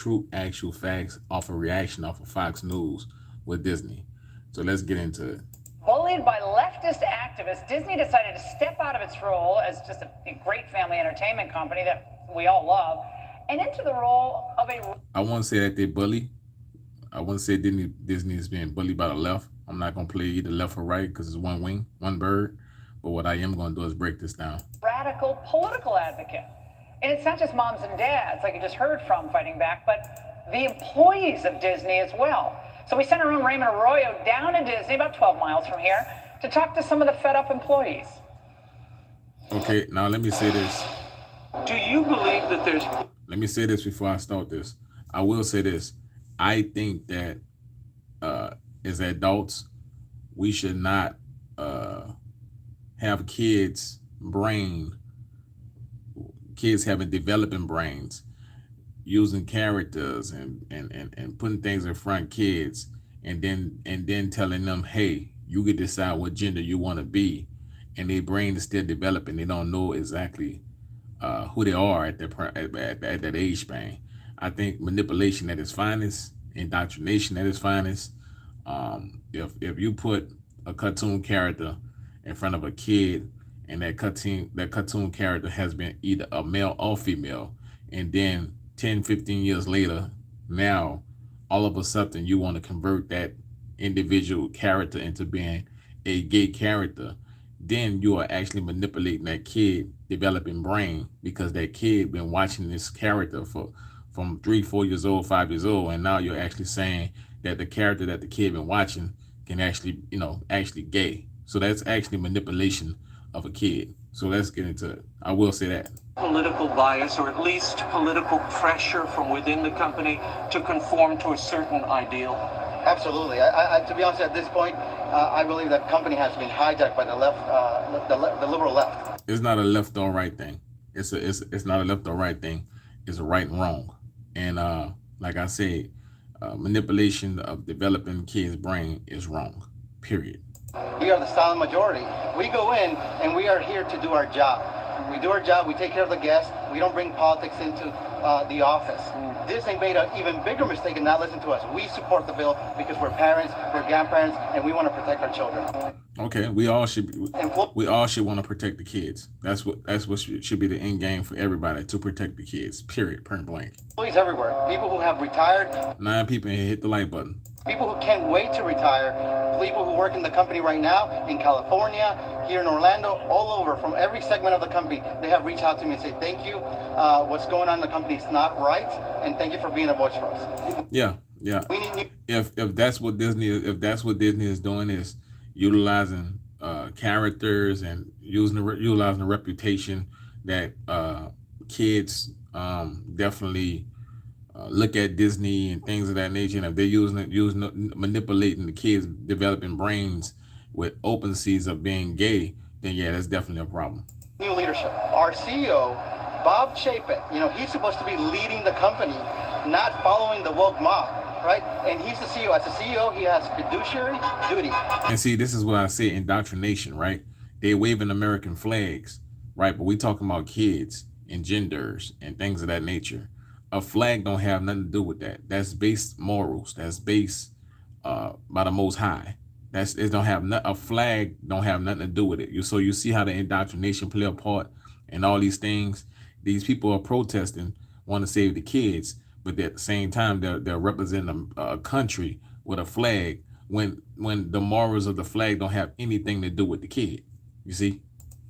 true actual facts off a reaction off of Fox News with Disney. So let's get into it. Bullied by leftist activists, Disney decided to step out of its role as just a great family entertainment company that we all love and into the role of a. I won't say that they bully. I wouldn't say Disney is being bullied by the left. I'm not gonna play either left or right because it's one wing, one bird. But what I am gonna do is break this down. Radical political advocate. And it's not just moms and dads, like you just heard from fighting back, but the employees of Disney as well. So we sent our own Raymond Arroyo down to Disney, about 12 miles from here, to talk to some of the fed up employees. Okay, now let me say this. Do you believe that there's... Let me say this before I start this. I will say this. I think that as adults, we should not have kids having developing brains, using characters and putting things in front of kids, and then telling them, hey, you can decide what gender you want to be, and their brain is still developing. They don't know exactly who they are at that age span. I think manipulation at its finest, indoctrination at its finest. If you put a cartoon character in front of a kid, and that cartoon character has been either a male or female, and then 10, 15 years later, now all of a sudden you want to convert that individual character into being a gay character, then you are actually manipulating that kid developing brain, because that kid been watching this character from 3, 4 years old, 5 years old, and now you're actually saying that the character that the kid been watching can actually, actually gay. So that's actually manipulation of a kid. So let's get into it. I will say that. Political bias, or at least political pressure from within the company to conform to a certain ideal? Absolutely. To be honest, at this point, I believe that company has been hijacked by the left, the liberal left. It's not a left or right thing. It's not a left or right thing. It's a right and wrong. And like I said, manipulation of developing kids' brain is wrong. Period. We are the silent majority. We go in and we are here to do our job. We do our job. We take care of the guests. We don't bring politics into the office. Disney made an even bigger mistake and not listen to us. We support the bill because we're parents, we're grandparents, and we want to protect our children. Okay, we all should want to protect the kids. That's what should be the end game for everybody, to protect the kids. Period. Point blank. Employees everywhere. People who have retired. 9 people here, hit the like button. People who can't wait to retire. People who work in the company right now in California, here in Orlando, all over, from every segment of the company, they have reached out to me and say, thank you. What's going on in the company is not right, and thank you for being a voice for us. Yeah. If that's what Disney is doing, is utilizing characters and utilizing the reputation that kids definitely look at Disney and things of that nature, and if they're manipulating the kids developing brains with open seeds of being gay, then yeah, that's definitely a problem. New leadership. Our CEO, Bob Chapin, he's supposed to be leading the company, not following the woke mob. Right? And he's the CEO. As a CEO, he has fiduciary duty. And see, this is what I say, indoctrination, right? They waving American flags, right? But we talking about kids and genders and things of that nature. A flag don't have nothing to do with that. That's based morals. That's based by the Most High. A flag don't have nothing to do with it. So you see how the indoctrination play a part in all these things. These people are protesting, want to save the kids, but at the same time, they're representing a country with a flag when the morals of the flag don't have anything to do with the kid. You see?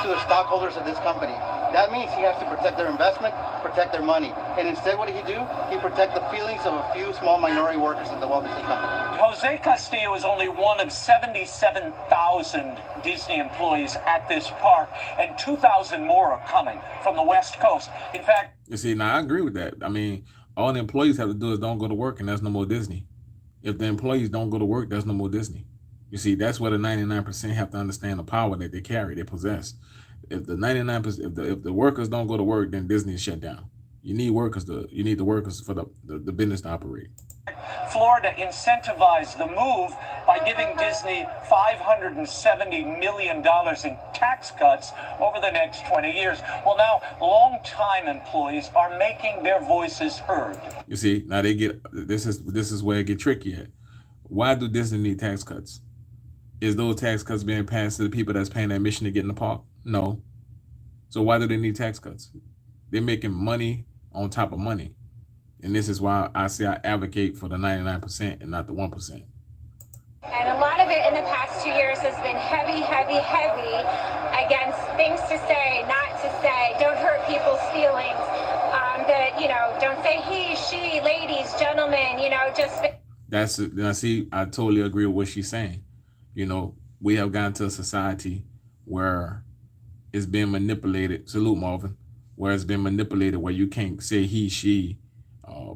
To the stockholders of this company. That means he has to protect their investment, protect their money. And instead, what did he do? He protect the feelings of a few small minority workers at the Walt Disney Company. Jose Castillo is only one of 77,000 Disney employees at this park, and 2,000 more are coming from the West Coast. In fact... You see, now I agree with that. I mean, all the employees have to do is don't go to work, and that's no more Disney. If the employees don't go to work, that's no more Disney. You see, that's where the 99% have to understand the power that they carry, they possess. If the 99%, if the workers don't go to work, then Disney is shut down. You need the workers for the business to operate. Florida incentivized the move by giving Disney $570 million in tax cuts over the next 20 years. Well, now longtime employees are making their voices heard. You see, now they get this is where it get tricky at. Why do Disney need tax cuts? Is those tax cuts being passed to the people that's paying admission to get in the park? No. So why do they need tax cuts? They're making money on top of money. And this is why I say I advocate for the 99% and not the 1%. And a lot of it in the past 2 years has been heavy, heavy, heavy against things to say, not to say, don't hurt people's feelings, don't say he, she, ladies, gentlemen, just... Now see, I totally agree with what she's saying. We have gotten to a society where it's been manipulated. Salute, Marvin. Where it's been manipulated, where you can't say he, she,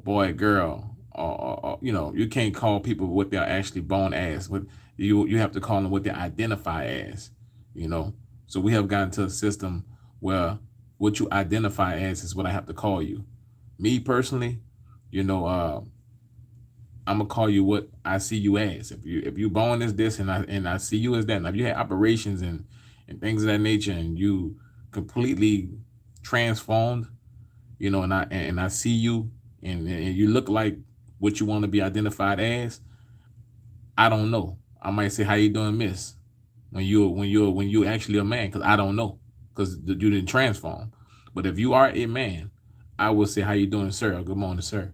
boy, girl, you can't call people what they're actually born as. But you have to call them what they identify as. So we have gotten to a system where what you identify as is what I have to call you. Me personally, I'm gonna call you what I see you as. If you born as this and I see you as that, and if you had operations and things of that nature, and you completely transformed, and I see you and you look like what you want to be identified as, I don't know. I might say, how you doing, miss? When you actually a man, because I don't know, because you didn't transform. But if you are a man, I will say, how you doing, sir? Or good morning, sir.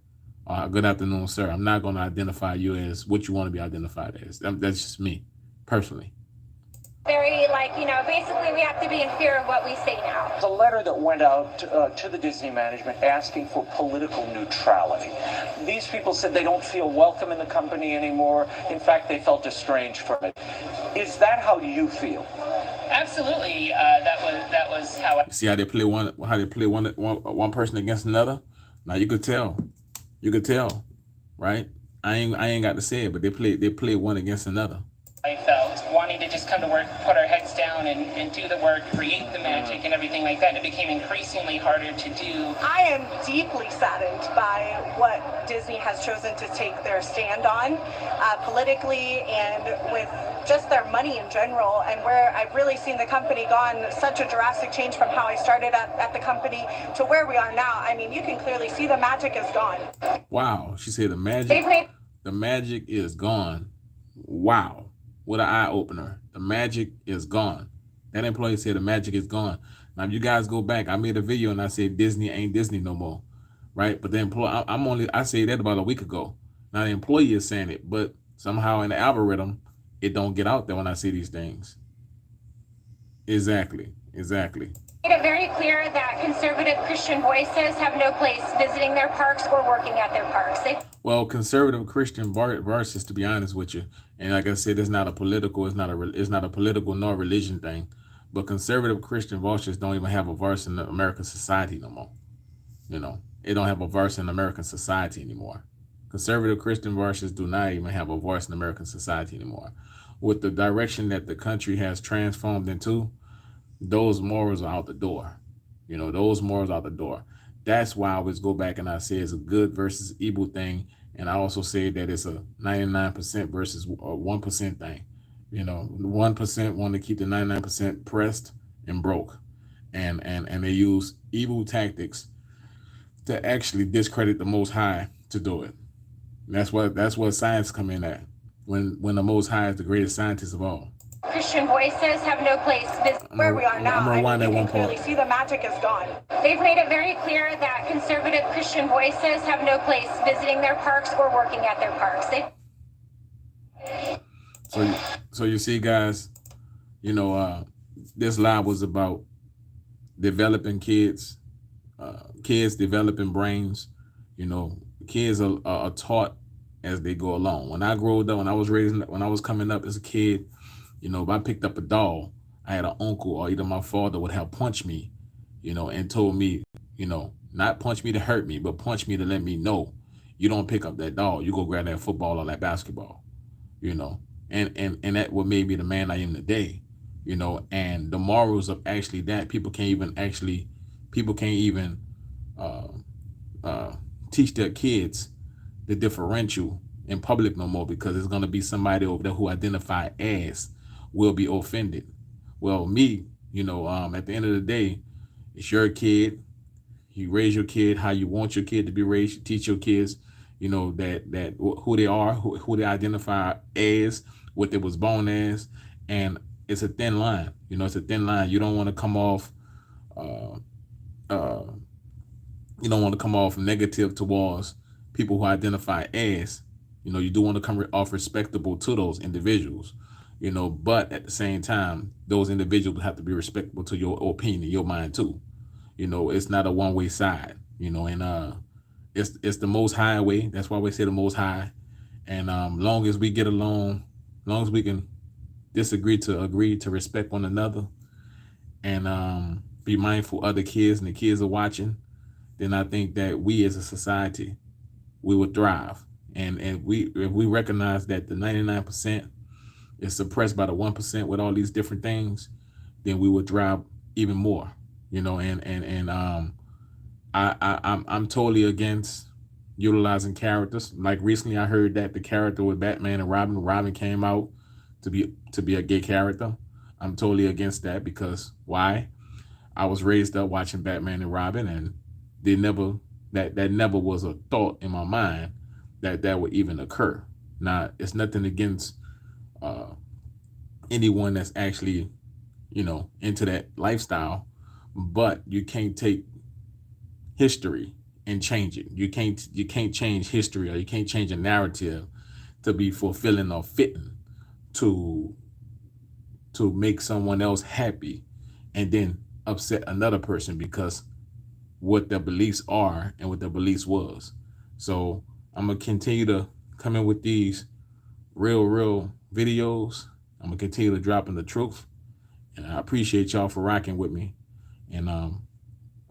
Good afternoon, sir. I'm not going to identify you as what you want to be identified as. That's just me, personally. Very, basically we have to be in fear of what we say now. The letter that went out to the Disney management asking for political neutrality. These people said they don't feel welcome in the company anymore. In fact, they felt estranged from it. Is that how you feel? Absolutely. That was how I... See how they play one person against another? Now you could tell. Right? I ain't got to say it, but they play one against another. I felt wanting to just come to work, put our heads down and do the work, create the magic and everything like that. It became increasingly harder to do. I am deeply saddened by what Disney has chosen to take their stand on politically and with just their money in general, and where I've really seen the company gone such a drastic change from how I started at the company to where we are now. I mean, you can clearly see the magic is gone. Wow, she said the magic is gone. Wow. What an eye-opener. The magic is gone. That employee said the magic is gone. Now, if you guys go back, I made a video and I said Disney ain't Disney no more, right? But the employee, I said that about a week ago. Now, the employee is saying it, but somehow in the algorithm, it don't get out there when I see these things. Exactly. Made it very clear that conservative Christian voices have no place visiting their parks or working at their parks. Well, conservative Christian voices, to be honest with you, and like I said, it's not a political nor religion thing, but conservative Christian voices don't even have a voice in the American society no more. They don't have a voice in American society anymore. Conservative Christian voices do not even have a voice in American society anymore. With the direction that the country has transformed into, those morals are out the door. Those morals out the door. That's why I always go back and I say it's a good versus evil thing. And I also say that it's a 99% versus a 1% thing. 1% want to keep the 99% pressed and broke. And they use evil tactics to actually discredit the Most High to do it. And that's what science come in at. When the Most High is the greatest scientist of all. Christian voices have no place where we are now. I'm gonna rewind that you one can clearly part. see the magic is gone. They've made it very clear that conservative Christian voices have no place visiting their parks or working at their parks. So you see, guys, this live was about developing kids developing brains. Kids are taught as they go along. When I grew up, when I was coming up as a kid, if I picked up a doll, I had an uncle or either my father would have punched me, and told me, not punch me to hurt me, but punch me to let me know you don't pick up that doll. You go grab that football or that basketball, and that what made me the man I am today, and the morals of actually that people can't even teach their kids the differential in public no more, because it's going to be somebody over there who identify as will be offended. Well, me, at the end of the day, it's your kid. You raise your kid how you want your kid to be raised. You teach your kids, that who they are, who they identify as, what they was born as, and it's a thin line. It's a thin line. You don't want to come off, uh, uh, you don't want to come off negative towards people who identify as. You do want to come off respectable to those individuals. But at the same time, those individuals have to be respectable to your opinion, your mind too. It's not a one-way side. And it's the most high way. That's why we say the most high. And long as we get along, long as we can disagree to agree to respect one another, and be mindful of the kids, and the kids are watching, then I think that we as a society, we would thrive. And if we recognize that the 99% is suppressed by the 1% with all these different things, then we would thrive even more. I'm totally against utilizing characters. Like recently, I heard that the character with Batman and Robin came out to be a gay character. I'm totally against that, because why? I was raised up watching Batman and Robin, and that never was a thought in my mind that would even occur. Now, it's nothing against anyone that's actually into that lifestyle, but you can't take history and change it. You can't change history, or you can't change a narrative to be fulfilling or fitting to make someone else happy, and then upset another person because what their beliefs are and what their beliefs was. So I'm gonna continue to come in with these real videos. I'm gonna continue to drop in the truth, and I appreciate y'all for rocking with me. And I'm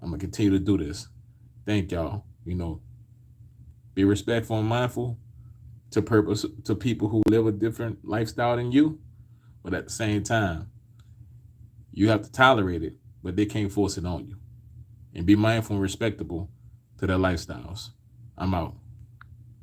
gonna continue to do this. Thank y'all. Be respectful and mindful to people who live a different lifestyle than you, but at the same time, you have to tolerate it, but they can't force it on you. And be mindful and respectable to their lifestyles. I'm out.